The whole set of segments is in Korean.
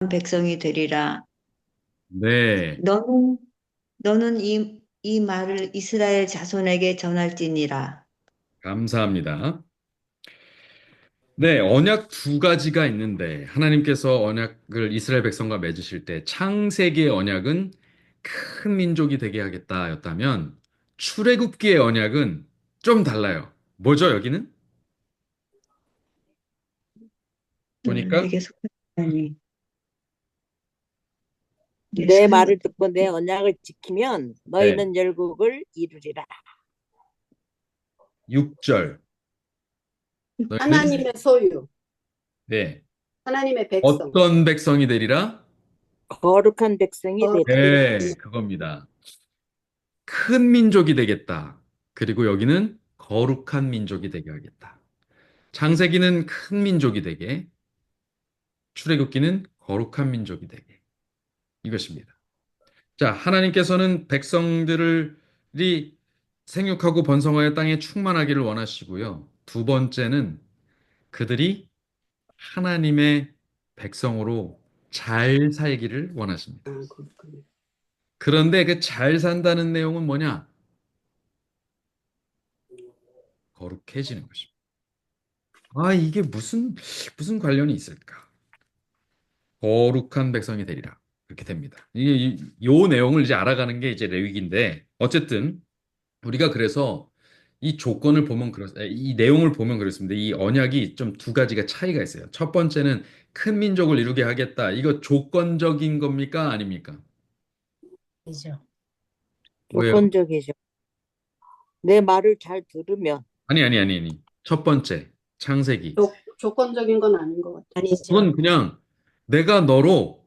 백성이 되리라. 네, 너는 이 말을 이스라엘 자손에게 전할지니라. 감사합니다. 네, 언약 두 가지가 있는데 하나님께서 언약을 이스라엘 백성과 맺으실 때 창세기의 언약은 큰 민족이 되게 하겠다였다면 출애굽기의 언약은 좀 달라요. 뭐죠, 여기는? 너는 보니까 내게 속하니 내 내 사랑과 말을 듣고 내 언약을 지키면 네, 너희는 열국을 이루리라. 6절. 너희는 하나님의 소유, 네, 하나님의 백성, 어떤 백성이 되리라? 거룩한 백성이 되리라. 거룩한 네, 백성. 그겁니다. 큰 민족이 되겠다. 그리고 여기는 거룩한 민족이 되게 하겠다. 창세기는 큰 민족이 되게, 출애굽기는 거룩한 민족이 되게. 이것입니다. 자, 하나님께서는 백성들이 생육하고 번성하여 땅에 충만하기를 원하시고요. 두 번째는 그들이 하나님의 백성으로 잘 살기를 원하십니다. 그렇군요. 그런데 그 잘 산다는 내용은 뭐냐? 거룩해지는 것입니다. 아, 이게 무슨 관련이 있을까? 거룩한 백성이 되리라. 그렇게 됩니다. 요 내용을 이제 알아가는 게 이제 레위기인데, 어쨌든, 우리가 그래서 이 조건을 보면 이 내용을 보면 그렇습니다. 이 언약이 좀 두 가지가 차이가 있어요. 첫 번째는 큰 민족을 이루게 하겠다. 이거 조건적인 겁니까? 아닙니까? 이죠. 뭐예요? 조건적이죠. 내 말을 잘 들으면. 아니. 첫 번째, 창세기. 조건적인 건 아닌 것 같아요. 그건 아니죠. 그냥 내가 너로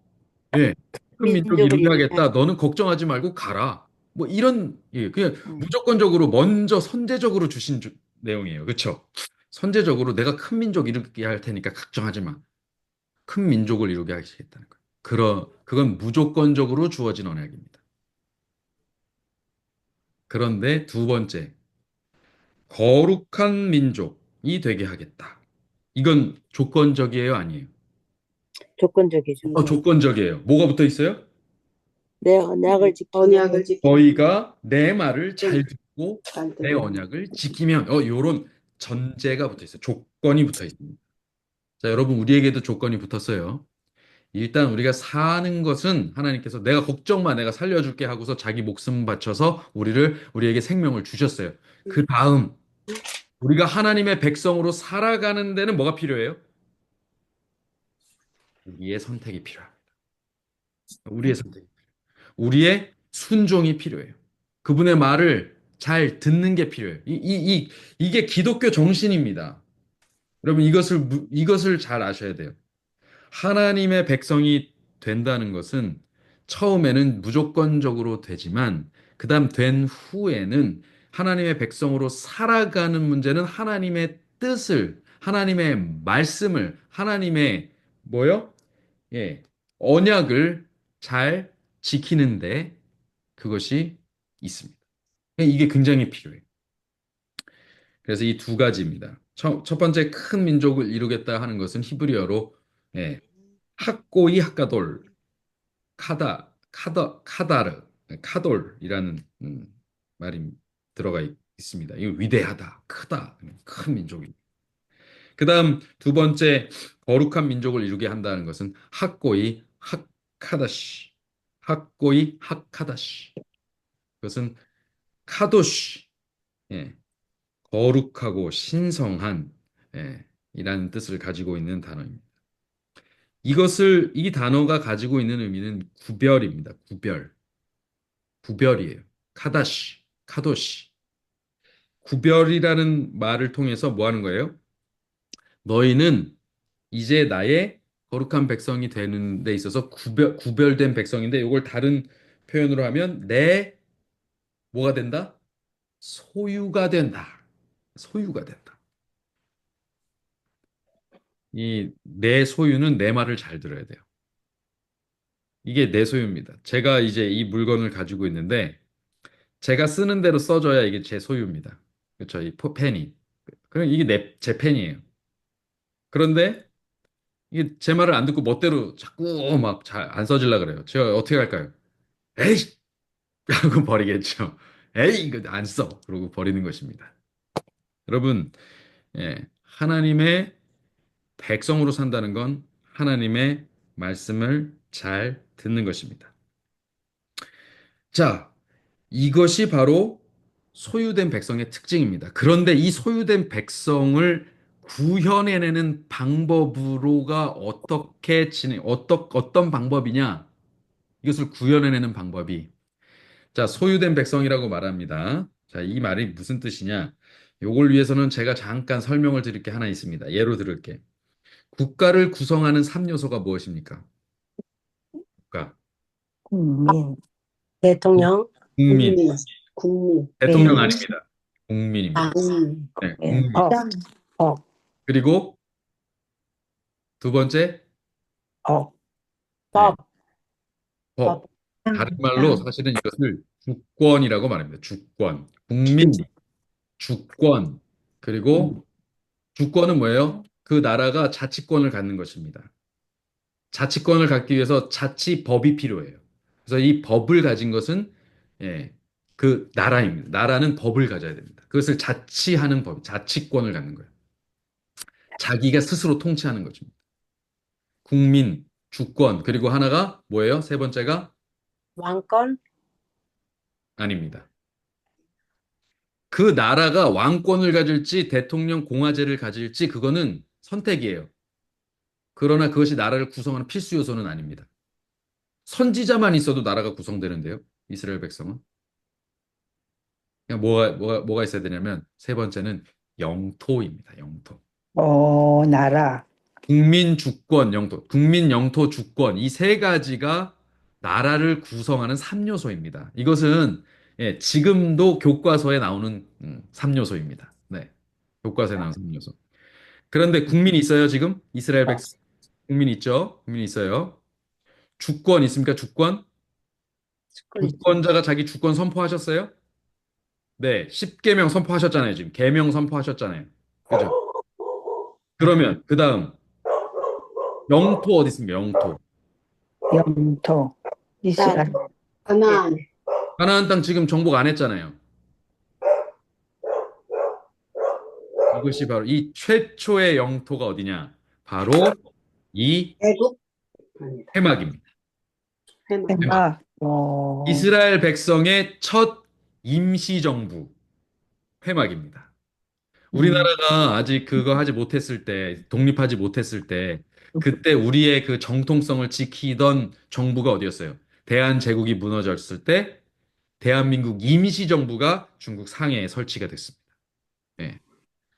예, 큰 민족 민족을 이루게 이루게 하겠다. 하시. 너는 걱정하지 말고 가라. 뭐 이런 그냥 음. 무조건적으로 먼저 선제적으로 주신 내용이에요. 그렇죠? 선제적으로 내가 큰 민족 이루게 할 테니까 걱정하지 마. 큰 민족을 이루게 하시겠다는 거예요. 그건 무조건적으로 주어진 언약입니다. 그런데 두 번째, 거룩한 민족이 되게 하겠다. 이건 조건적이에요, 아니에요? 조건적이죠. 조건적이에요. 뭐가 붙어 있어요? 내 언약을 지키면 언약을 지키는 저희가 내 말을 잘 듣고 잘 내 들어요. 언약을 지키면 요런 전제가 붙어 있어요. 조건이 붙어 있습니다. 자, 여러분 우리에게도 조건이 붙었어요. 일단 우리가 사는 것은 하나님께서 내가 걱정 마, 내가 살려줄게 하고서 자기 목숨 바쳐서 우리에게 생명을 주셨어요. 그 다음 우리가 하나님의 백성으로 살아가는 데는 뭐가 필요해요? 우리의 선택이 필요합니다. 우리의 선택. 우리의 순종이 필요해요. 그분의 말을 잘 듣는 게 필요해요. 이게 기독교 정신입니다. 여러분 이것을 잘 아셔야 돼요. 하나님의 백성이 된다는 것은 처음에는 무조건적으로 되지만 그다음 된 후에는 하나님의 백성으로 살아가는 문제는 하나님의 뜻을, 하나님의 말씀을, 하나님의 뭐요? 예, 언약을 잘 지키는데 그것이 있습니다. 이게 굉장히 필요해요. 그래서 이 두 가지입니다. 첫 번째 큰 민족을 이루겠다 하는 것은 히브리어로 예, 학고이 학가돌, 카다르, 카돌이라는 말이 들어가 있습니다. 이거 위대하다, 크다, 큰 민족이. 그다음 두 번째 거룩한 민족을 이루게 한다는 것은 학고이 학카다시, 학고이 학카다시. 그것은 카도시, 예, 거룩하고 신성한 이라는 뜻을 가지고 있는 단어입니다. 이 단어가 가지고 있는 의미는 구별입니다. 구별이에요. 카도시. 구별이라는 말을 통해서 뭐 하는 거예요? 너희는 이제 나의 거룩한 백성이 되는 데 있어서 구별된 백성인데 이걸 다른 표현으로 하면 내 뭐가 된다? 소유가 된다. 소유가 된다. 이 내 소유는 내 말을 잘 들어야 돼요. 이게 내 소유입니다. 제가 이제 이 물건을 가지고 있는데 제가 쓰는 대로 써줘야 이게 제 소유입니다. 그렇죠? 이 펜이. 그럼 이게 제 펜이에요. 그런데 이게 제 말을 안 듣고 멋대로 자꾸 막 잘 안 써질라 그래요. 제가 어떻게 할까요? 에이! 하고 버리겠죠. 에이! 이거 안 써. 그러고 버리는 것입니다. 여러분, 예, 하나님의 백성으로 산다는 건 하나님의 말씀을 잘 듣는 것입니다. 자, 이것이 바로 소유된 백성의 특징입니다. 그런데 이 소유된 백성을 구현해내는 방법으로가 어떤 방법이냐? 이것을 구현해내는 방법이. 자, 소유된 백성이라고 말합니다. 자, 이 말이 무슨 뜻이냐? 요걸 위해서는 제가 잠깐 설명을 드릴 게 하나 있습니다. 예로 들을게. 국가를 구성하는 3요소가 무엇입니까? 국가, 국민, 대통령, 국민, 국민, 국민, 대통령 민, 아닙니다. 국민입니다. 국민, 네, 예, 국민. 땅, 법, 그리고 두 번째, 법, 네, 법, 법. 땅, 다른 말로 땅. 사실은 이것을 주권이라고 말합니다. 주권. 국민, 주권. 그리고 주권은 뭐예요? 그 나라가 자치권을 갖는 것입니다. 자치권을 갖기 위해서 자치법이 필요해요. 그래서 이 법을 가진 것은 예, 그 나라입니다. 나라는 법을 가져야 됩니다. 그것을 자치하는 법, 자치권을 갖는 거예요. 자기가 스스로 통치하는 것입니다. 국민, 주권, 그리고 하나가 뭐예요? 세 번째가 왕권, 아닙니다. 그 나라가 왕권을 가질지 대통령 공화제를 가질지 그거는 선택이에요. 그러나 그것이 나라를 구성하는 필수 요소는 아닙니다. 선지자만 있어도 나라가 구성되는데요. 이스라엘 백성은. 그냥 뭐가 있어야 되냐면 세 번째는 영토입니다. 영토. 나라. 국민 주권, 영토. 국민, 영토, 주권. 이 세 가지가 나라를 구성하는 3요소입니다. 이것은 예, 지금도 교과서에 나오는 3요소입니다. 네. 교과서에 나오는 3요소. 그런데 국민이 있어요, 지금? 이스라엘 백성. 국민 있죠? 국민 있어요. 주권 있습니까? 주권? 주권 있죠. 주권자가 자기 주권 선포하셨어요? 네. 10계명 선포하셨잖아요, 지금. 계명 선포하셨잖아요. 그죠? 그러면 그다음 영토 어디 있습니까? 영토. 영토, 이스라엘, 가나안, 가나안 땅 지금 정복 안 했잖아요. 이것이 바로 이 최초의 영토가 어디냐? 바로 이 애국, 아니다, 해막입니다. 해만, 해막. 해막, 이스라엘 백성의 첫 임시정부 해막입니다. 우리나라가 아직 그거 하지 못했을 때, 독립하지 못했을 때, 그때 우리의 그 정통성을 지키던 정부가 어디였어요? 대한제국이 무너졌을 때, 대한민국 임시정부가 중국 상해에 설치가 됐습니다. 예.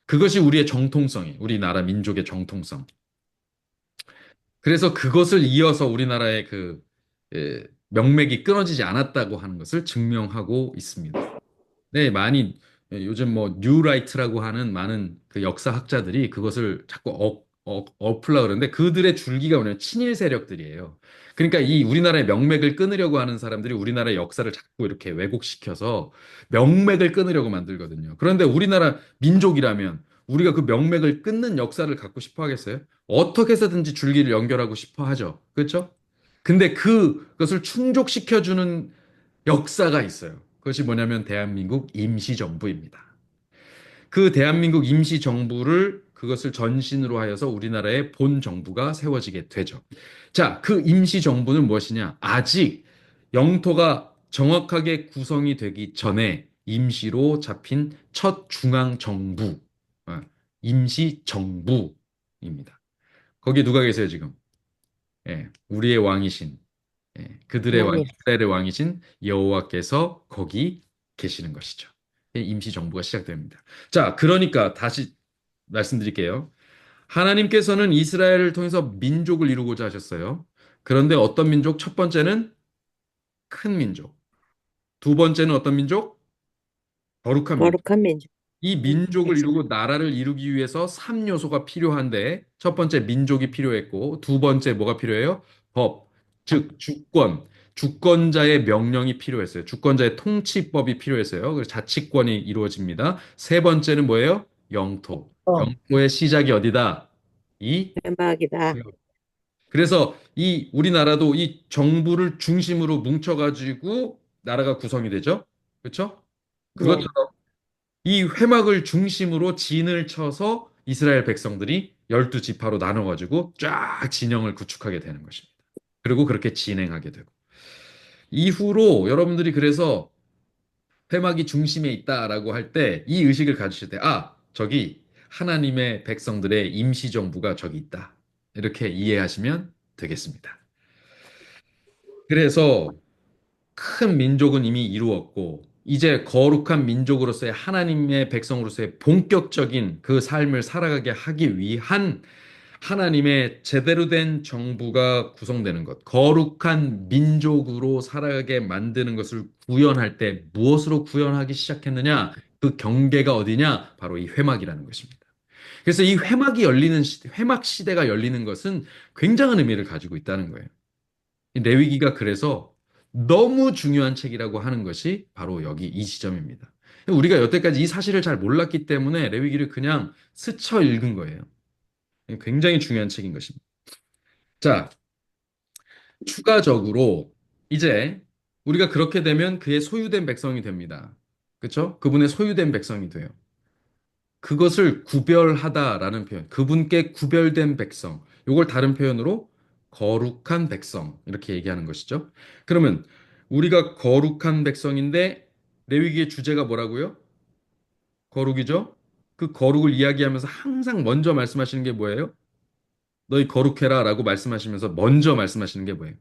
그것이 우리의 정통성이, 우리나라 민족의 정통성. 그래서 그것을 이어서 우리나라의 명맥이 끊어지지 않았다고 하는 것을 증명하고 있습니다. 네, 많이 요즘 뭐 뉴라이트라고 하는 많은 그 역사학자들이 그것을 자꾸 엎으려 그러는데 그들의 줄기가 뭐냐면 친일 세력들이에요. 그러니까 이 우리나라의 명맥을 끊으려고 하는 사람들이 우리나라의 역사를 자꾸 이렇게 왜곡시켜서 명맥을 끊으려고 만들거든요. 그런데 우리나라 민족이라면 우리가 그 명맥을 끊는 역사를 갖고 싶어 하겠어요? 어떻게 해서든지 줄기를 연결하고 싶어 하죠. 그렇죠? 근데 그것을 충족시켜주는 역사가 있어요. 그것이 뭐냐면 대한민국 임시정부입니다. 그 대한민국 임시정부를 그것을 전신으로 하여서 우리나라의 본 정부가 세워지게 되죠. 자, 그 임시정부는 무엇이냐? 아직 영토가 정확하게 구성이 되기 전에 임시로 잡힌 첫 중앙정부, 임시정부입니다. 거기 누가 계세요, 지금? 예, 우리의 왕이신 그들의 왕, 하나님. 이스라엘의 왕이신 여호와께서 거기 계시는 것이죠. 임시 정부가 시작됩니다. 자, 그러니까 다시 말씀드릴게요. 하나님께서는 이스라엘을 통해서 민족을 이루고자 하셨어요. 그런데 어떤 민족? 첫 번째는 큰 민족. 두 번째는 어떤 민족? 거룩한 민족. 거룩한 민족. 이 민족을 이루고 나라를 이루기 위해서 3요소가 필요한데 첫 번째 민족이 필요했고 두 번째 뭐가 필요해요? 법, 즉 주권. 주권자의 명령이 필요했어요. 주권자의 통치법이 필요했어요. 그래서 자치권이 이루어집니다. 세 번째는 뭐예요? 영토. 영토의 시작이 어디다? 이 해막이다. 그래서 이 우리나라도 이 정부를 중심으로 뭉쳐가지고 나라가 구성이 되죠. 그렇죠? 네. 그것처럼 이 회막을 중심으로 진을 쳐서 이스라엘 백성들이 12지파로 나눠가지고 쫙 진영을 구축하게 되는 것입니다. 그리고 그렇게 진행하게 되고. 이후로 여러분들이 그래서 회막이 중심에 있다라고 할 때 이 의식을 가지실 때, 아, 저기 하나님의 백성들의 임시정부가 저기 있다. 이렇게 이해하시면 되겠습니다. 그래서 큰 민족은 이미 이루었고, 이제 거룩한 민족으로서의 하나님의 백성으로서의 본격적인 그 삶을 살아가게 하기 위한 하나님의 제대로 된 정부가 구성되는 것, 거룩한 민족으로 살아가게 만드는 것을 구현할 때 무엇으로 구현하기 시작했느냐? 그 경계가 어디냐? 바로 이 회막이라는 것입니다. 그래서 이 회막이 열리는 회막 시대가 열리는 것은 굉장한 의미를 가지고 있다는 거예요. 이 레위기가 그래서 너무 중요한 책이라고 하는 것이 바로 여기 이 지점입니다. 우리가 여태까지 이 사실을 잘 몰랐기 때문에 레위기를 그냥 스쳐 읽은 거예요. 굉장히 중요한 책인 것입니다. 자, 추가적으로 이제 우리가 그렇게 되면 그의 소유된 백성이 됩니다. 그렇죠? 그분의 소유된 백성이 돼요. 그것을 구별하다라는 표현, 그분께 구별된 백성, 이걸 다른 표현으로 거룩한 백성 이렇게 얘기하는 것이죠. 그러면 우리가 거룩한 백성인데 레위기의 주제가 뭐라고요? 거룩이죠. 그 거룩을 이야기하면서 항상 먼저 말씀하시는 게 뭐예요? 너희 거룩해라라고 말씀하시면서 먼저 말씀하시는 게 뭐예요?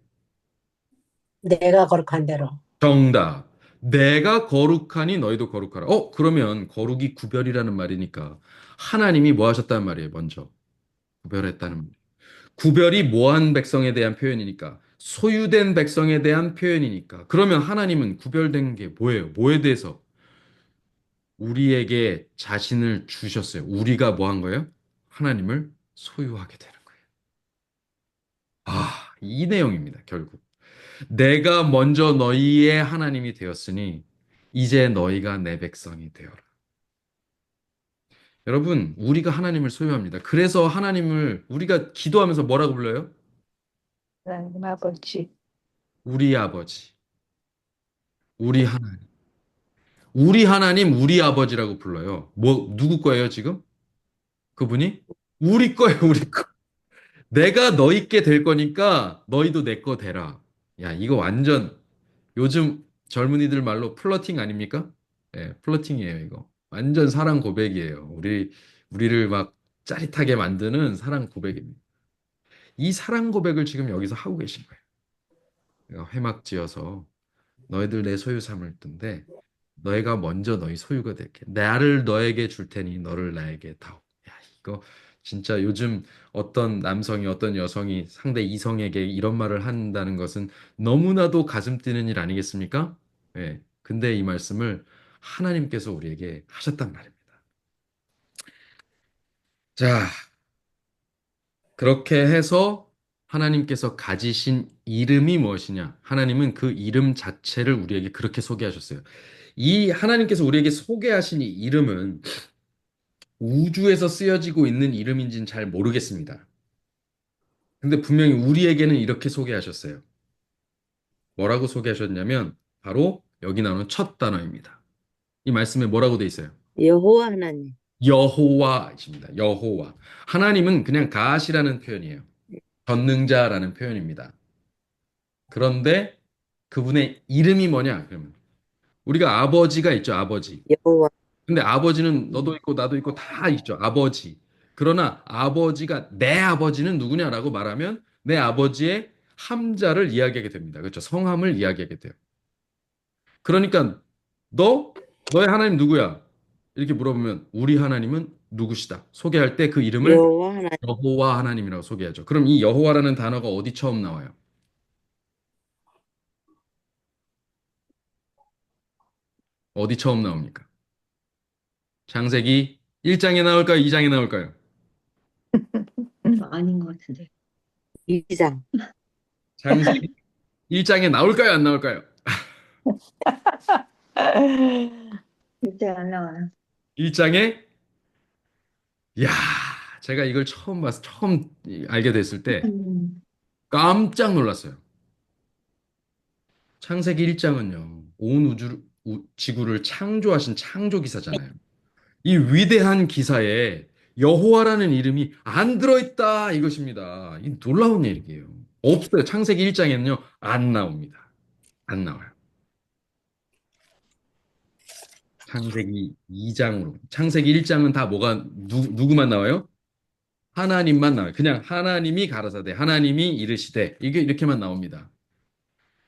내가 거룩한 대로. 정답. 내가 거룩하니 너희도 거룩하라. 그러면 거룩이 구별이라는 말이니까 하나님이 뭐 하셨다는 말이에요, 먼저. 구별했다는 말. 구별이 뭐한 백성에 대한 표현이니까 소유된 백성에 대한 표현이니까 그러면 하나님은 구별된 게 뭐예요? 뭐에 대해서 우리에게 자신을 주셨어요. 우리가 뭐 한 거예요? 하나님을 소유하게 되는 거예요. 아, 이 내용입니다, 결국. 내가 먼저 너희의 하나님이 되었으니 이제 너희가 내 백성이 되어라. 여러분, 우리가 하나님을 소유합니다. 그래서 하나님을 우리가 기도하면서 뭐라고 불러요? 하나님 아버지. 우리 아버지, 우리 하나님. 우리 하나님, 우리 아버지라고 불러요. 뭐, 누구 거예요, 지금? 그분이? 우리 거예요, 우리 거. 내가 너희께 될 거니까 너희도 내 거 되라. 야, 이거 완전 요즘 젊은이들 말로 플러팅 아닙니까? 예, 플러팅이에요, 이거. 완전 사랑 고백이에요. 우리를 막 짜릿하게 만드는 사랑 고백입니다. 이 사랑 고백을 지금 여기서 하고 계신 거예요. 내가 회막 지어서 너희들 내 소유 삼을 텐데 너희가 먼저 너희 소유가 될게. 나를 너에게 줄 테니 너를 나에게 다오. 야, 이거 진짜 요즘 어떤 남성이 어떤 여성이 상대 이성에게 이런 말을 한다는 것은 너무나도 가슴 뛰는 일 아니겠습니까? 예. 근데 이 말씀을 하나님께서 우리에게 하셨단 말입니다. 자, 그렇게 해서 하나님께서 가지신 이름이 무엇이냐? 하나님은 그 이름 자체를 우리에게 그렇게 소개하셨어요. 이 하나님께서 우리에게 소개하신 이 이름은 우주에서 쓰여지고 있는 이름인지는 잘 모르겠습니다. 근데 분명히 우리에게는 이렇게 소개하셨어요. 뭐라고 소개하셨냐면 바로 여기 나오는 첫 단어입니다. 이 말씀에 뭐라고 돼 있어요? 여호와 하나님. 여호와이십니다. 여호와. 하나님은 그냥 가시라는 표현이에요. 전능자라는 표현입니다. 그런데 그분의 이름이 뭐냐? 그러면 우리가 아버지가 있죠, 아버지. 여호와. 근데 아버지는 너도 음. 있고 나도 있고 다 있죠. 아버지. 그러나 아버지가 내 아버지는 누구냐라고 말하면 내 아버지의 함자를 이야기하게 됩니다. 그렇죠? 성함을 이야기하게 돼요. 그러니까 너의 하나님 누구야? 이렇게 물어보면 우리 하나님은 누구시다. 소개할 때 그 이름을 여호와 하나님. 여호와 하나님이라고 소개하죠. 그럼 이 여호와라는 단어가 어디 처음 나와요? 어디 처음 나옵니까? 창세기 1장에 나올까요? 2장에 나올까요? 아닌 것 같은데. 이장. 창세기 1장에 나올까요? 안 나올까요? 이제 안 나와요. 1장에 야, 제가 이걸 처음 알게 됐을 때 음. 깜짝 놀랐어요. 창세기 1장은요, 온 지구를 창조하신 창조기사잖아요. 이 위대한 기사에 여호와라는 이름이 안 들어있다 이것입니다. 이 놀라운 얘기예요. 없어요. 창세기 1장에는요, 안 나옵니다. 안 나와요. 창세기 2장으로. 창세기 1장은 다 뭐가, 누구만 나와요? 하나님만 나와요. 그냥 하나님이 가라사대, 하나님이 이르시되, 이게 이렇게만 나옵니다.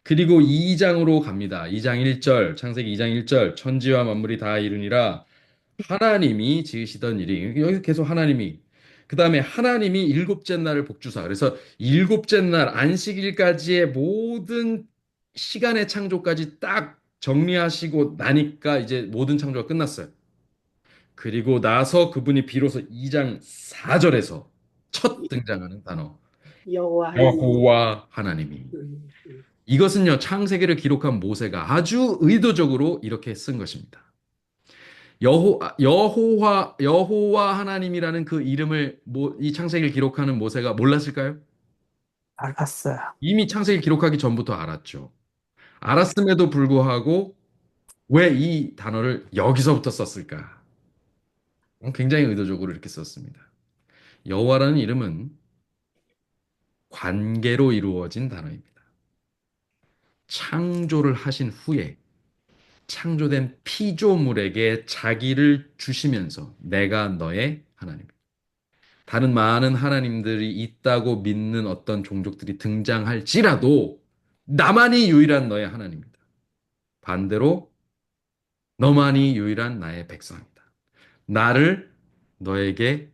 그리고 2장으로 갑니다. 2장 1절, 창세기 2장 1절, 천지와 만물이 다 이루니라 하나님이 지으시던 일이, 여기서 계속 하나님이, 그 다음에 하나님이 일곱째 날을 복주사. 그래서 일곱째 날 안식일까지의 모든 시간의 창조까지 딱 정리하시고 나니까 이제 모든 창조가 끝났어요. 그리고 나서 그분이 비로소 2장 4절에서 첫 등장하는 단어, 여호와 하나님. 여호와 하나님이. 음, 음. 이것은요, 창세기를 기록한 모세가 아주 의도적으로 이렇게 쓴 것입니다. 여호와 하나님이라는 그 이름을 이 창세기를 기록하는 모세가 몰랐을까요? 알았어요. 이미 창세기 기록하기 전부터 알았죠. 알았음에도 불구하고 왜 이 단어를 여기서부터 썼을까? 굉장히 의도적으로 이렇게 썼습니다. 여호와라는 이름은 관계로 이루어진 단어입니다. 창조를 하신 후에 창조된 피조물에게 자기를 주시면서 내가 너의 하나님. 다른 많은 하나님들이 있다고 믿는 어떤 종족들이 등장할지라도 나만이 유일한 너의 하나님이다. 반대로 너만이 유일한 나의 백성이다. 나를 너에게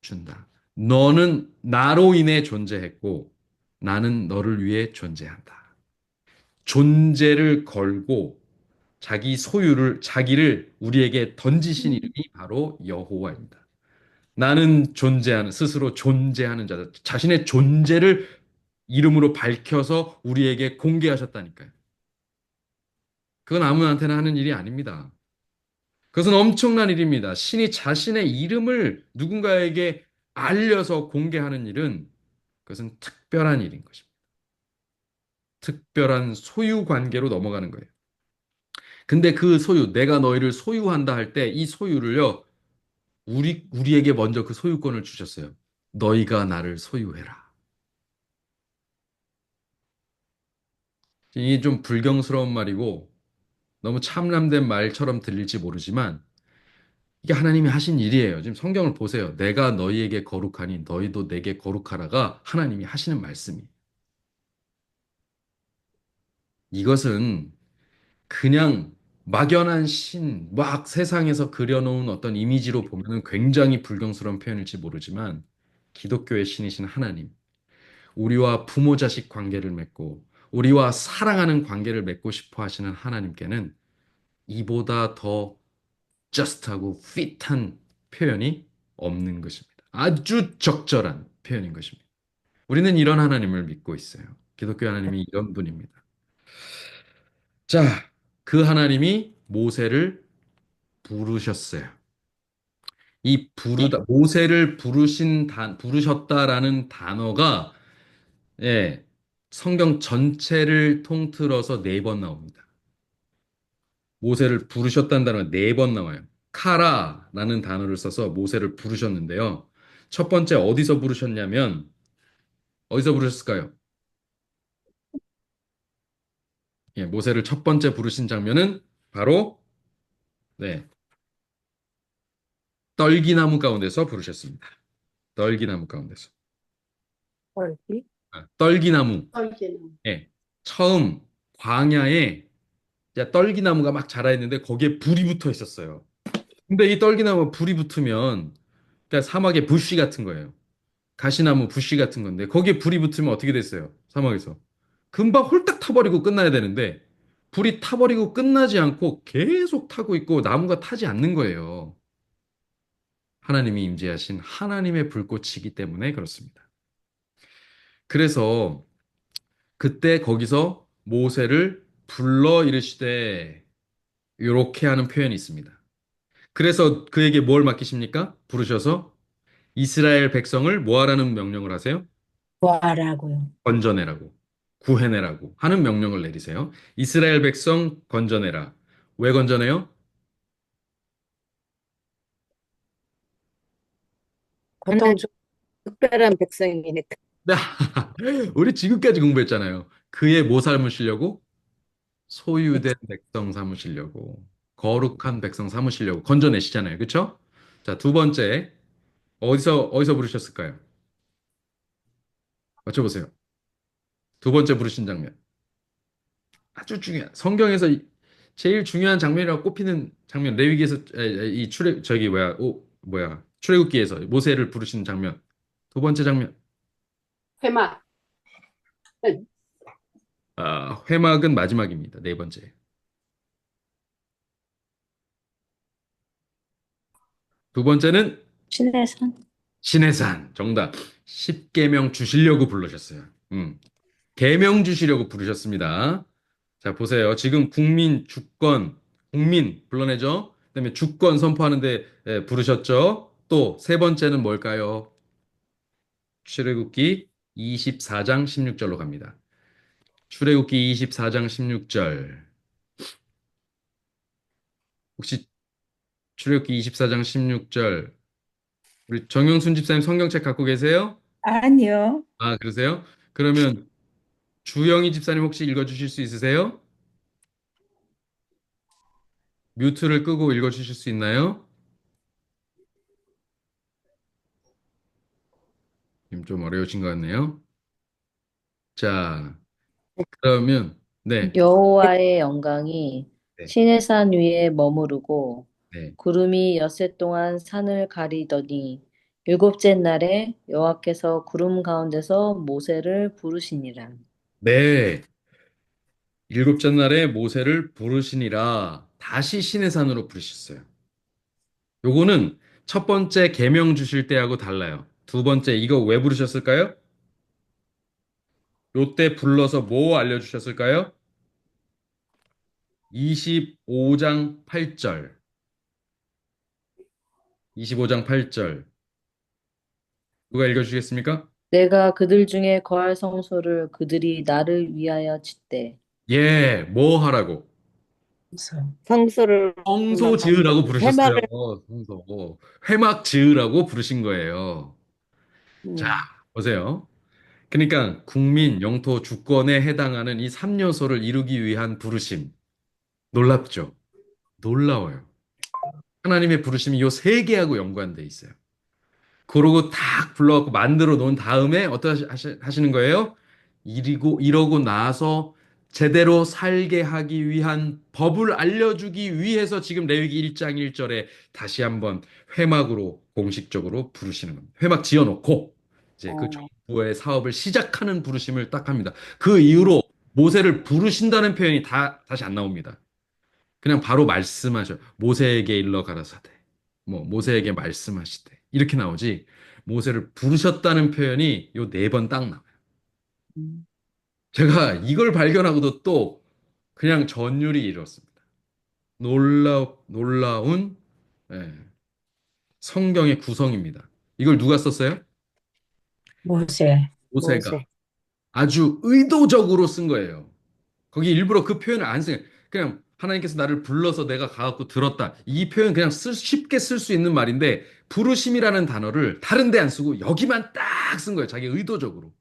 준다. 너는 나로 인해 존재했고 나는 너를 위해 존재한다. 존재를 걸고 자기를 우리에게 던지신 이름이 바로 여호와입니다. 나는 스스로 존재하는 자다. 자신의 존재를 이름으로 밝혀서 우리에게 공개하셨다니까요. 그건 아무한테나 하는 일이 아닙니다. 그것은 엄청난 일입니다. 신이 자신의 이름을 누군가에게 알려서 공개하는 일은 그것은 특별한 일인 것입니다. 특별한 소유 관계로 넘어가는 거예요. 근데 그 소유, 내가 너희를 소유한다 할 때 이 소유를요, 우리에게 먼저 그 소유권을 주셨어요. 너희가 나를 소유해라. 이게 좀 불경스러운 말이고 너무 참람된 말처럼 들릴지 모르지만 이게 하나님이 하신 일이에요. 지금 성경을 보세요. 내가 너희에게 거룩하니 너희도 내게 거룩하라가 하나님이 하시는 말씀이에요. 이것은 그냥 막연한 막 세상에서 그려놓은 어떤 이미지로 보면 굉장히 불경스러운 표현일지 모르지만 기독교의 신이신 하나님, 우리와 부모 자식 관계를 맺고 우리와 사랑하는 관계를 맺고 싶어 하시는 하나님께는 이보다 더 just하고 fit한 표현이 없는 것입니다. 아주 적절한 표현인 것입니다. 우리는 이런 하나님을 믿고 있어요. 기독교 하나님이 이런 분입니다. 자, 그 하나님이 모세를 부르셨어요. 모세를 부르셨다라는 단어가, 예, 성경 전체를 통틀어서 네 번 나옵니다. 모세를 부르셨다는 단어가 네 번 나와요. 카라라는 단어를 써서 모세를 부르셨는데요. 첫 번째 어디서 부르셨을까요? 예, 모세를 첫 번째 부르신 장면은 바로 네, 떨기나무 가운데서 부르셨습니다. 떨기나무 가운데서. 얼기? 떨기나무. 설계는 예. 처음 광야에 이제 떨기나무가 막 자라 있는데 거기에 불이 붙어 있었어요. 근데 이 떨기나무 불이 붙으면 그러니까 사막의 부시 같은 거예요. 가시나무 부시 같은 건데 거기에 불이 붙으면 어떻게 됐어요? 사막에서. 금방 홀딱 타버리고 끝나야 되는데 불이 타버리고 끝나지 않고 계속 타고 있고 나무가 타지 않는 거예요. 하나님이 임재하신 하나님의 불꽃이기 때문에 그렇습니다. 그래서 그때 거기서 모세를 불러 이르시되 이렇게 하는 표현이 있습니다. 그래서 그에게 뭘 맡기십니까? 부르셔서 이스라엘 백성을 뭐 하라는 명령을 하세요? 구하라고요. 건져내라고, 구해내라고 하는 명령을 내리세요. 이스라엘 백성 건져내라. 왜 건져내요? 하나님 고통 중 특별한 백성이니까. 네, 우리 지금까지 공부했잖아요. 그의 뭐 삼으시려고? 소유된 백성 삼으시려고. 거룩한 백성 삼으시려고 건져내시잖아요. 그렇죠? 자, 두 번째. 어디서 부르셨을까요? 맞춰보세요. 두 번째 부르신 장면. 아주 중요한, 성경에서 제일 중요한 장면이라고 꼽히는 장면. 레위기에서, 이 출애굽기에서 모세를 부르시는 장면. 두 번째 장면. 회막. 아, 회막은 마지막입니다. 네 번째. 두 번째는 신의 산? 시내산. 정답. 십계명 주시려고 부르셨어요. 계명 주시려고 부르셨습니다. 자, 보세요. 지금 국민 주권, 국민 불러내죠. 그다음에 주권 선포하는데 부르셨죠. 또 세 번째는 뭘까요? 출애굽기 24장 16절로 갑니다. 출애굽기 24장 16절. 혹시 출애굽기 24장 16절 우리 정영순 집사님 성경책 갖고 계세요? 아니요. 아, 그러세요? 그러면 주영희 집사님 혹시 읽어주실 수 있으세요? 뮤트를 끄고 읽어주실 수 있나요? 좀 어려우신 것 같네요. 자, 그러면 네, 여호와의 영광이 네, 신의 산 위에 머무르고 네, 구름이 엿새 동안 산을 가리더니 일곱째 날에 여호와께서 구름 가운데서 모세를 부르시니라. 네. 일곱째 날에 모세를 부르시니라 다시 시내산으로 부르셨어요. 요거는 첫 번째 계명 주실 때하고 달라요. 두 번째 이거 왜 부르셨을까요? 요때 불러서 뭐 알려주셨을까요? 25장 8절. 25장 8절. 누가 읽어주시겠습니까? 내가 그들 중에 거할 성소를 그들이 나를 위하여 짓되 예, 뭐 하라고? 있어요. 성소를 성소 막 지으라고 부르셨어요. 해마를 성소. 회막 지으라고 부르신 거예요. 자, 음, 보세요. 그러니까 국민, 영토, 주권에 해당하는 이 3요소를 이루기 위한 부르심. 놀랍죠? 놀라워요. 하나님의 부르심이 이 세 개하고 연관돼 있어요. 그러고 딱 불러갖고 만들어 놓은 다음에 어떻게 하시는 거예요? 이러고 나서 제대로 살게 하기 위한 법을 알려주기 위해서 지금 레위기 1장 1절에 다시 한번 회막으로 공식적으로 부르시는 겁니다. 회막 지어놓고 이제 그 어, 정부의 사업을 시작하는 부르심을 딱 합니다. 그 이후로 모세를 부르신다는 표현이 다시 안 나옵니다. 그냥 바로 말씀하셔. 모세에게 일러 가라사대. 뭐 모세에게 말씀하시되. 이렇게 나오지. 모세를 부르셨다는 표현이 요 네 번 딱 나와요. 음. 제가 이걸 발견하고도 또 그냥 전율이 이뤘습니다. 놀라운 예, 성경의 구성입니다. 이걸 누가 썼어요? 모세. 모세가 모세. 아주 의도적으로 쓴 거예요. 거기 일부러 그 표현을 안 써요. 그냥 하나님께서 나를 불러서 내가 가갖고 들었다. 이 표현 그냥 쉽게 쓸 수 있는 말인데 부르심이라는 단어를 다른 데 안 쓰고 여기만 딱 쓴 거예요. 자기 의도적으로.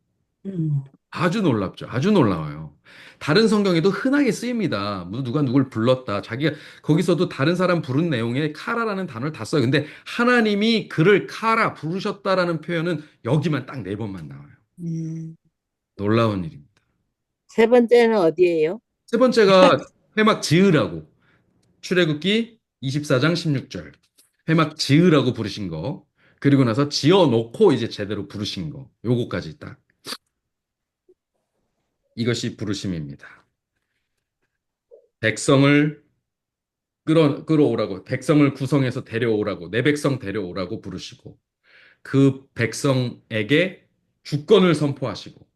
음. 아주 놀랍죠. 아주 놀라워요. 다른 성경에도 흔하게 쓰입니다. 누가 누굴 불렀다. 자기가 거기서도 다른 사람 부른 내용에 카라라는 단어를 다 써요. 근데 하나님이 그를 카라 부르셨다라는 표현은 여기만 딱 네 번만 나와요. 음. 놀라운 일입니다. 세 번째는 어디예요? 세 번째가 회막 지으라고. 출애굽기 24장 16절. 회막 지으라고 부르신 거. 그리고 나서 지어 놓고 이제 제대로 부르신 거. 요거까지 딱. 이것이 부르심입니다. 백성을 끌어오라고, 백성을 구성해서 데려오라고, 내 백성 데려오라고 부르시고, 그 백성에게 주권을 선포하시고,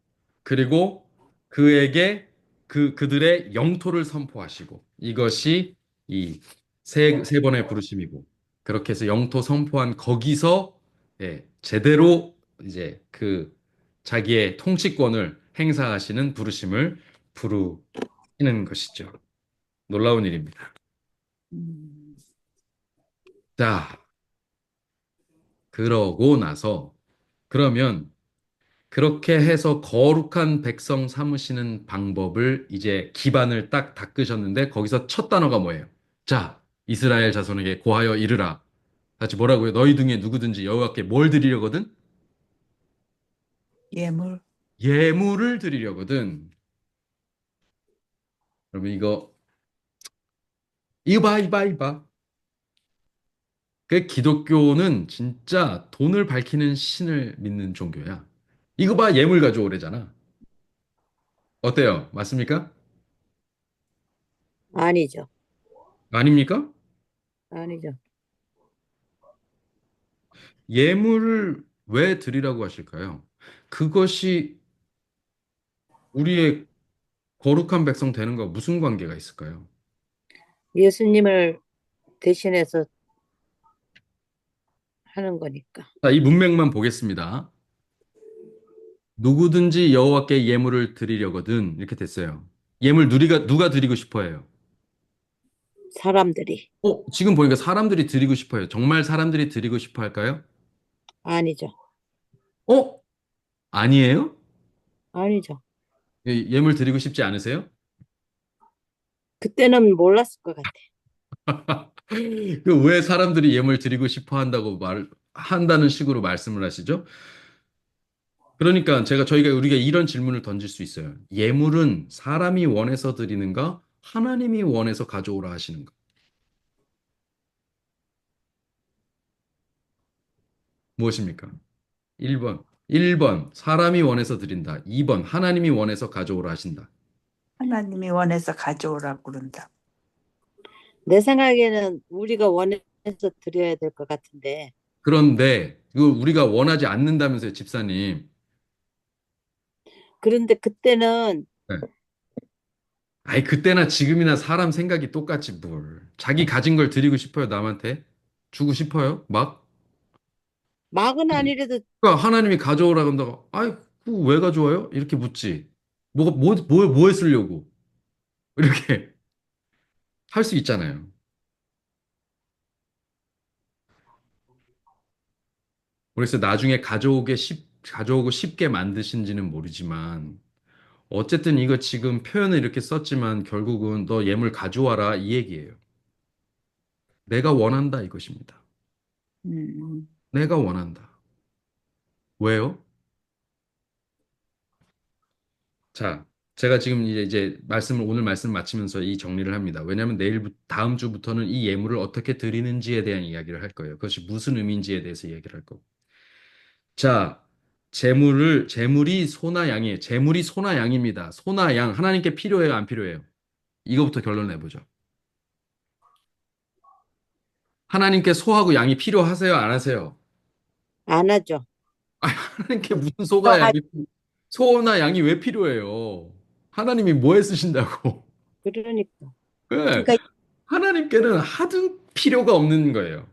그리고 그에게 그들의 영토를 선포하시고, 이것이 이 세 번의 부르심이고, 그렇게 해서 영토 선포한 거기서, 예, 제대로 이제 그 자기의 통치권을 행사하시는 부르심을 부르시는 것이죠. 놀라운 일입니다. 음, 자, 그러고 나서 그러면 그렇게 해서 거룩한 백성 삼으시는 방법을 이제 기반을 딱 닦으셨는데 거기서 첫 단어가 뭐예요? 자, 이스라엘 자손에게 고하여 이르라. 같이 뭐라고요? 너희 중에 누구든지 여호와께 뭘 드리려거든? 예물. 예물을 드리려거든. 그러면 이거 봐, 이봐, 이봐. 그 기독교는 진짜 돈을 밝히는 신을 믿는 종교야. 이거 봐, 예물 가져오래잖아. 어때요? 맞습니까? 아니죠. 아닙니까? 아니죠. 예물을 왜 드리라고 하실까요? 그것이 우리의 거룩한 백성 되는 거 무슨 관계가 있을까요? 예수님을 대신해서 하는 거니까. 자, 이 문맥만 보겠습니다. 누구든지 여호와께 예물을 드리려거든 이렇게 됐어요. 예물 누가 드리고 싶어 해요? 사람들이. 지금 보니까 사람들이 드리고 싶어 해요. 정말 사람들이 드리고 싶어 할까요? 아니죠. 어? 아니에요? 아니죠. 예물 드리고 싶지 않으세요? 그때는 몰랐을 것 같아. 그 왜 사람들이 예물 드리고 싶어 한다고 한다는 식으로 말씀을 하시죠? 그러니까 우리가 이런 질문을 던질 수 있어요. 예물은 사람이 원해서 드리는가? 하나님이 원해서 가져오라 하시는가? 무엇입니까? 1번 사람이 원해서 드린다. 2번 하나님이 원해서 가져오라 하신다. 하나님이 원해서 가져오라고 그런다. 내 생각에는 우리가 원해서 드려야 될 것 같은데. 그런데 이거 우리가 원하지 않는다면서요, 집사님. 그런데 그때는 네. 아이, 그때나 지금이나 사람 생각이 똑같지 뭘. 자기 가진 걸 드리고 싶어요, 남한테? 주고 싶어요? 막? 막은 아니래도 그러니까 하나님이 가져오라 그런다고, 아이, 그거 왜 가져와요? 이렇게 묻지. 뭐에 쓰려고? 이렇게 할 수 있잖아요. 그래서 나중에 가져오고 쉽게 만드신지는 모르지만, 어쨌든 이거 지금 표현을 이렇게 썼지만 결국은 너 예물 가져와라 이 얘기예요. 내가 원한다 이것입니다. 음, 내가 원한다. 왜요? 자, 제가 지금 이제 오늘 말씀 마치면서 이 정리를 합니다. 왜냐하면 다음 주부터는 이 예물을 어떻게 드리는지에 대한 이야기를 할 거예요. 그것이 무슨 의미인지에 대해서 이야기를 할 거고. 자, 재물이 소나 양이에요. 재물이 소나 양입니다. 소나 양, 하나님께 필요해요, 안 필요해요? 이거부터 결론 내보죠. 하나님께 소하고 양이 필요하세요, 안 하세요? 안 하죠. 하나님께 무슨 소나 양이 왜 필요해요? 하나님이 뭐에 쓰신다고? 그러니까. 왜? 그러니까 하나님께는 하등 필요가 없는 거예요.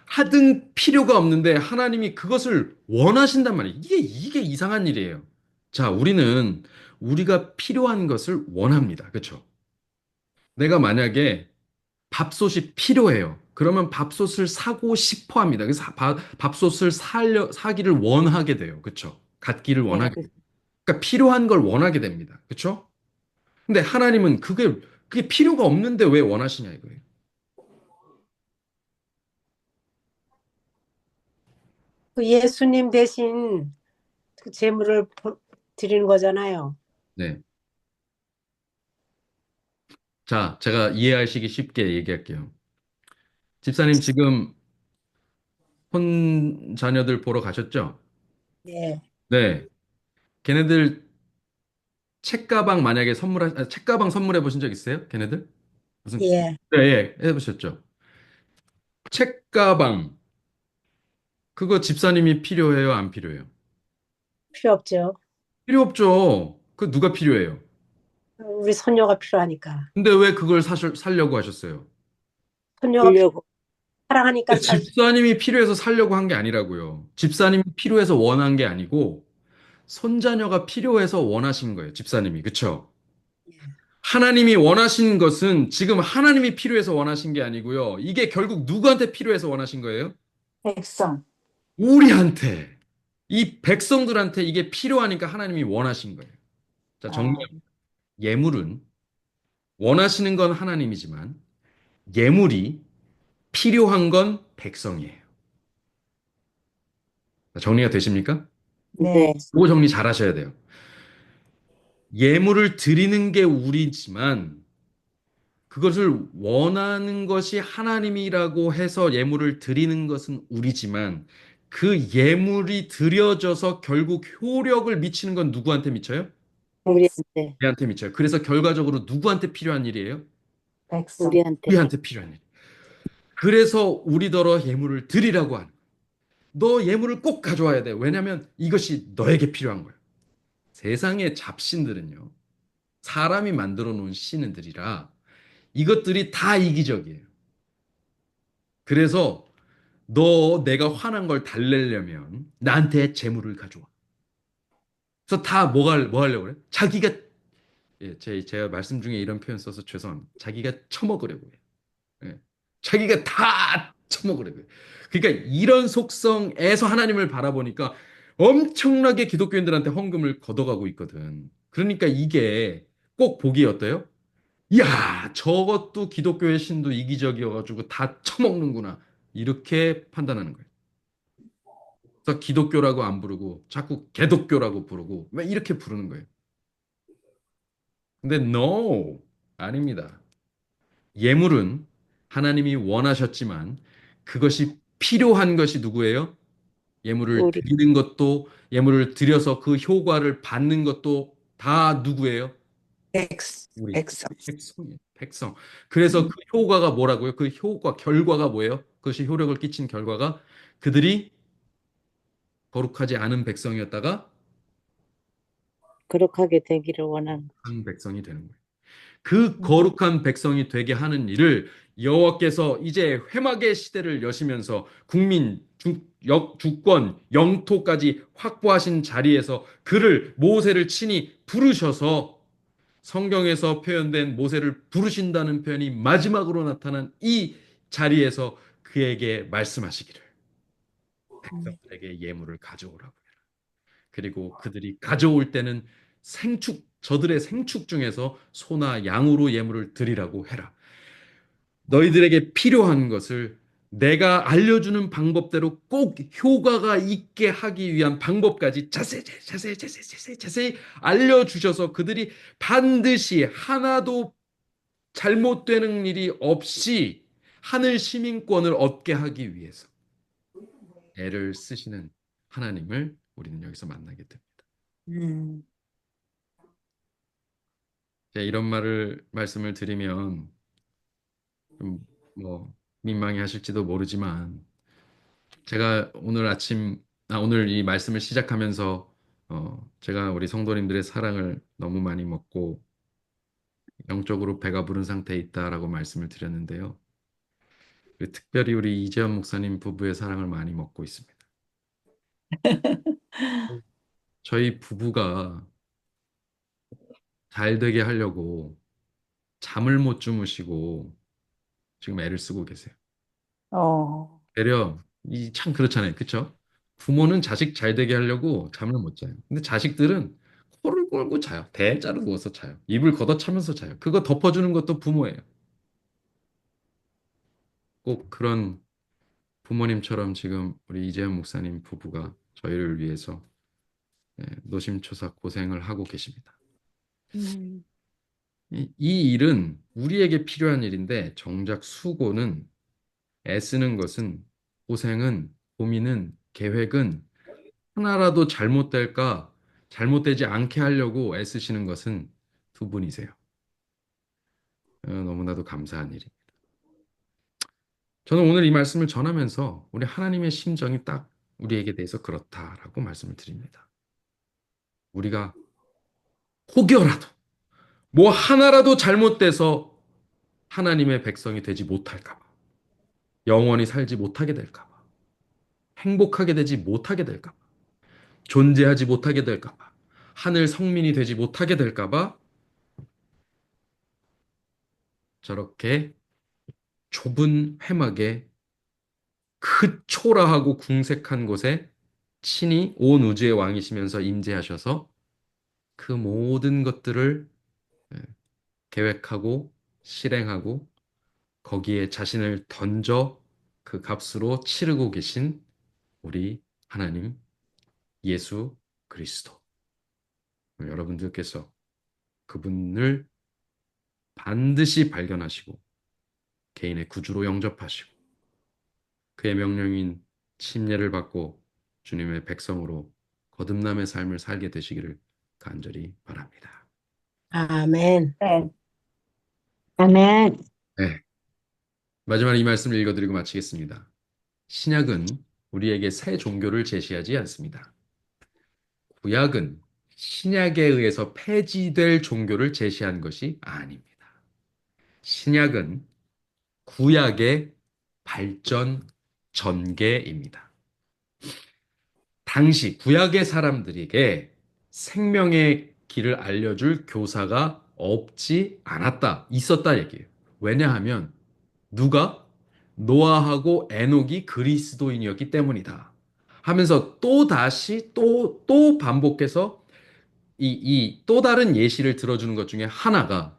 하등 필요가 없는데 하나님이 그것을 원하신단 말이에요. 이게 이상한 일이에요. 자, 우리가 필요한 것을 원합니다. 그렇죠? 내가 만약에 밥솥이 필요해요. 그러면 밥솥을 사고 싶어 합니다. 그래서 밥솥을 사기를 원하게 돼요. 그렇죠? 갖기를 예. 원하게 돼요. 그러니까 필요한 걸 원하게 됩니다. 그렇죠? 근데 하나님은 그게 필요가 없는데 왜 원하시냐 이거예요. 그 예수님 대신 그 제물을 드리는 거잖아요. 네. 자, 제가 이해하시기 쉽게 얘기할게요. 집사님 지금 혼 자녀들 보러 가셨죠? 네. 네. 걔네들 책가방 만약에 책가방 선물해 보신 적 있어요? 걔네들? 무슨 예. 네, 예, 해보셨죠? 책가방 그거 집사님이 필요해요, 안 필요해요? 필요 없죠. 필요 없죠. 그 누가 필요해요? 우리 손녀가 필요하니까. 근데 왜 그걸 살려고 하셨어요? 손녀가 주려고. 사랑하니까 집사님이 필요해서 살려고 한 게 아니라고요. 집사님이 필요해서 원한 게 아니고 손자녀가 필요해서 원하신 거예요. 집사님이. 그쵸? 하나님이 원하신 것은 지금 하나님이 필요해서 원하신 게 아니고요. 이게 결국 누구한테 필요해서 원하신 거예요? 백성. 우리한테. 이 백성들한테 이게 필요하니까 하나님이 원하신 거예요. 자, 아, 예물은 원하시는 건 하나님이지만 예물이 필요한 건 백성이에요. 자, 정리가 되십니까? 네. 네. 그거 정리 잘 하셔야 돼요. 예물을 드리는 게 우리지만 그것을 원하는 것이 하나님이라고 해서 예물을 드리는 것은 우리지만 그 예물이 드려져서 결국 효력을 미치는 건 누구한테 미쳐요? 우리한테, 우리한테 미쳐요. 그래서 결과적으로 누구한테 필요한 일이에요? 백성. 우리한테. 우리한테 필요한 일. 그래서 우리더러 예물을 드리라고 하는 거예요. 너 예물을 꼭 가져와야 돼. 왜냐하면 이것이 너에게 필요한 거예요. 세상의 잡신들은요. 사람이 만들어 놓은 신들이라 이것들이 다 이기적이에요. 그래서 너 내가 화난 걸 달래려면 나한테 재물을 가져와. 그래서 다 뭐 하려고 그래? 자기가 제가 말씀 중에 이런 표현 써서 죄송합니다. 자기가 처먹으려고 해요. 예. 자기가 다 처먹으려고 해요. 그러니까 이런 속성에서 하나님을 바라보니까 엄청나게 기독교인들한테 헌금을 걷어가고 있거든. 그러니까 이게 꼭 보기 어때요? 이야, 저것도 기독교의 신도 이기적이어가지고 다 처먹는구나. 이렇게 판단하는 거예요. 그래서 기독교라고 안 부르고 자꾸 개독교라고 부르고 왜 이렇게 부르는 거예요. 근데 no, 아닙니다. 예물은 하나님이 원하셨지만 그것이 필요한 것이 누구예요? 예물을 우리, 드리는 것도 예물을 드려서 그 효과를 받는 것도 다 누구예요? 우리 백성. 백성이에요. 백성. 그래서 그 효과가 뭐라고요? 그 효과 결과가 뭐예요? 그것이 효력을 끼친 결과가 그들이 거룩하지 않은 백성이었다가 거룩하게 되기를 원하는. 한 백성이 되는 거예요. 그 거룩한 백성이 되게 하는 일을 여호와께서 이제 회막의 시대를 여시면서 주권, 영토까지 확보하신 자리에서 그를 모세를 친히 부르셔서 성경에서 표현된 모세를 부르신다는 표현이 마지막으로 나타난 이 자리에서 그에게 말씀하시기를 백성들에게 예물을 가져오라고 해라. 그리고 그들이 가져올 때는 저들의 생축 중에서 소나 양으로 예물을 드리라고 해라. 너희들에게 필요한 것을 내가 알려주는 방법대로 꼭 효과가 있게 하기 위한 방법까지 자세히 알려주셔서 그들이 반드시 하나도 잘못되는 일이 없이 하늘 시민권을 얻게 하기 위해서 애를 쓰시는 하나님을 우리는 여기서 만나게 됩니다. 음, 이런 말씀을 드리면 좀 뭐 민망해 하실지도 모르지만 제가 오늘 이 말씀을 시작하면서 제가 우리 성도님들의 사랑을 너무 많이 먹고 영적으로 배가 부른 상태에 있다라고 말씀을 드렸는데요. 특별히 우리 이재현 목사님 부부의 사랑을 많이 먹고 있습니다. 저희 부부가 잘 되게 하려고 잠을 못 주무시고 지금 애를 쓰고 계세요. 어, 되려 이 참 그렇잖아요. 그렇죠? 부모는 자식 잘 되게 하려고 잠을 못 자요. 근데 자식들은 코를 골고 자요. 대자로 누워서 자요. 입을 걷어차면서 자요. 그거 덮어주는 것도 부모예요. 꼭 그런 부모님처럼 지금 우리 이재현 목사님 부부가 저희를 위해서 노심초사 고생을 하고 계십니다. 음, 이 일은 우리에게 필요한 일인데 정작 수고는 애쓰는 것은 고생은 고민은 계획은 하나라도 잘못되지 않게 하려고 애쓰시는 것은 두 분이세요. 너무나도 감사한 일입니다. 저는 오늘 이 말씀을 전하면서 우리 하나님의 심정이 딱 우리에게 대해서 그렇다라고 말씀을 드립니다. 우리가 혹여라도 뭐 하나라도 잘못돼서 하나님의 백성이 되지 못할까 봐, 영원히 살지 못하게 될까 봐, 행복하게 되지 못하게 될까 봐, 존재하지 못하게 될까 봐, 하늘 성민이 되지 못하게 될까 봐 저렇게 좁은 회막에 그 초라하고 궁색한 곳에 친히 온 우주의 왕이시면서 임재하셔서 그 모든 것들을 예, 계획하고 실행하고 거기에 자신을 던져 그 값으로 치르고 계신 우리 하나님 예수 그리스도. 여러분들께서 그분을 반드시 발견하시고 개인의 구주로 영접하시고 그의 명령인 침례를 받고 주님의 백성으로 거듭남의 삶을 살게 되시기를 간절히 바랍니다. 아멘. 네. 아멘. 네. 마지막 이 말씀을 읽어드리고 마치겠습니다. 신약은 우리에게 새 종교를 제시하지 않습니다. 구약은 신약에 의해서 폐지될 종교를 제시한 것이 아닙니다. 신약은 구약의 발전 전개입니다. 당시 구약의 사람들에게 생명의 길을 알려줄 교사가 없지 않았다, 있었다 얘기예요. 왜냐하면 누가? 노아하고 에녹이 그리스도인이었기 때문이다. 하면서 또 다시 또 반복해서 이 또 다른 예시를 들어주는 것 중에 하나가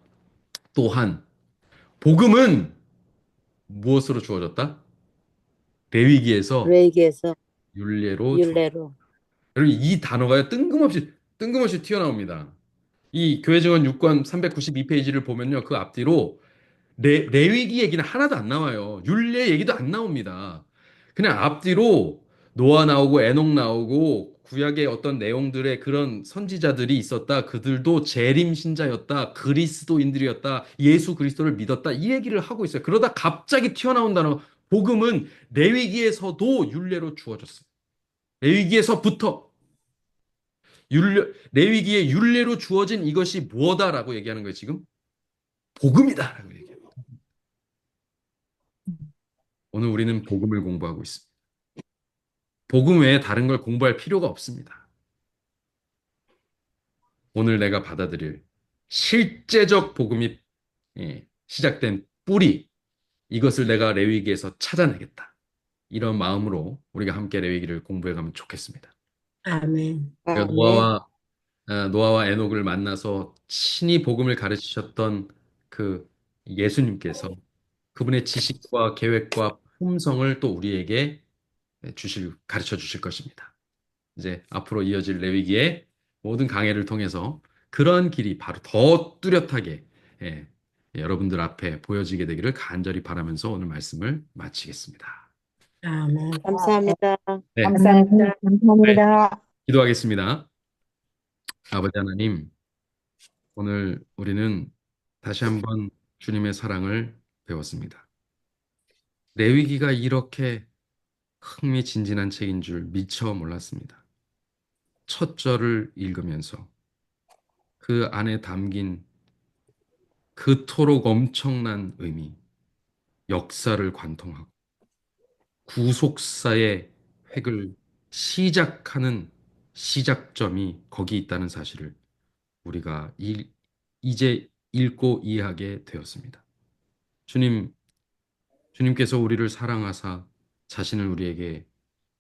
또한 복음은 무엇으로 주어졌다? 레위기에서 레이기에서 율례로 주어졌다. 율례로. 여러분 이 단어가 뜬금없이 튀어나옵니다. 이 교회증언 6권 392페이지를 보면요. 그 앞뒤로 레위기 얘기는 하나도 안 나와요. 율례 얘기도 안 나옵니다. 그냥 앞뒤로 노아 나오고 에녹 나오고 구약의 어떤 내용들의 그런 선지자들이 있었다. 그들도 재림 신자였다. 그리스도인들이었다. 예수 그리스도를 믿었다. 이 얘기를 하고 있어요. 그러다 갑자기 튀어나온 단어 복음은 레위기에서도 율례로 주어졌어요. 레위기에서부터 레위기의 율례로 주어진 이것이 뭐다라고 얘기하는 거예요, 지금? 복음이다라고 얘기해요. 오늘 우리는 복음을 공부하고 있습니다. 복음 외에 다른 걸 공부할 필요가 없습니다. 오늘 내가 받아들일 실제적 복음이 시작된 뿌리, 이것을 내가 레위기에서 찾아내겠다. 이런 마음으로 우리가 함께 레위기를 공부해 가면 좋겠습니다. 아멘. 그러니까 아멘. 노아와 에녹을 만나서 친히 복음을 가르치셨던 그 예수님께서 그분의 지식과 계획과 품성을 또 우리에게 가르쳐 주실 것입니다. 이제 앞으로 이어질 레위기의 모든 강해를 통해서 그런 길이 바로 더 뚜렷하게 예, 여러분들 앞에 보여지게 되기를 간절히 바라면서 오늘 말씀을 마치겠습니다. 아멘. 감사합니다. 네, 감사합니다. 감사합니다. 기도하겠습니다. 아버지 하나님, 오늘 우리는 다시 한번 주님의 사랑을 배웠습니다. 레위기가 이렇게 흥미진진한 책인 줄 미처 몰랐습니다. 첫 절을 읽으면서 그 안에 담긴 그토록 엄청난 의미, 역사를 관통하고 구속사의 획을 시작하는 시작점이 거기 있다는 사실을 우리가 이제 읽고 이해하게 되었습니다. 주님, 주님께서 우리를 사랑하사 자신을 우리에게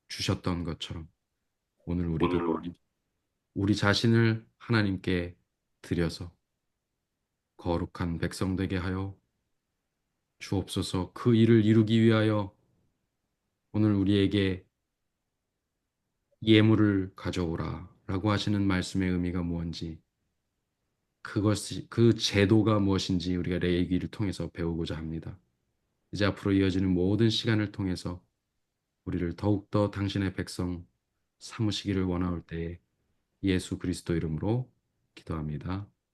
주셨던 것처럼 오늘 우리도 우리 자신을 하나님께 드려서 거룩한 백성 되게 하여 주옵소서. 그 일을 이루기 위하여 오늘 우리에게 예물을 가져오라 라고 하시는 말씀의 의미가 무엇인지 그 제도가 무엇인지 우리가 레위기를 통해서 배우고자 합니다. 이제 앞으로 이어지는 모든 시간을 통해서 우리를 더욱더 당신의 백성 삼으시기를 원하올 때에 예수 그리스도 이름으로 기도합니다.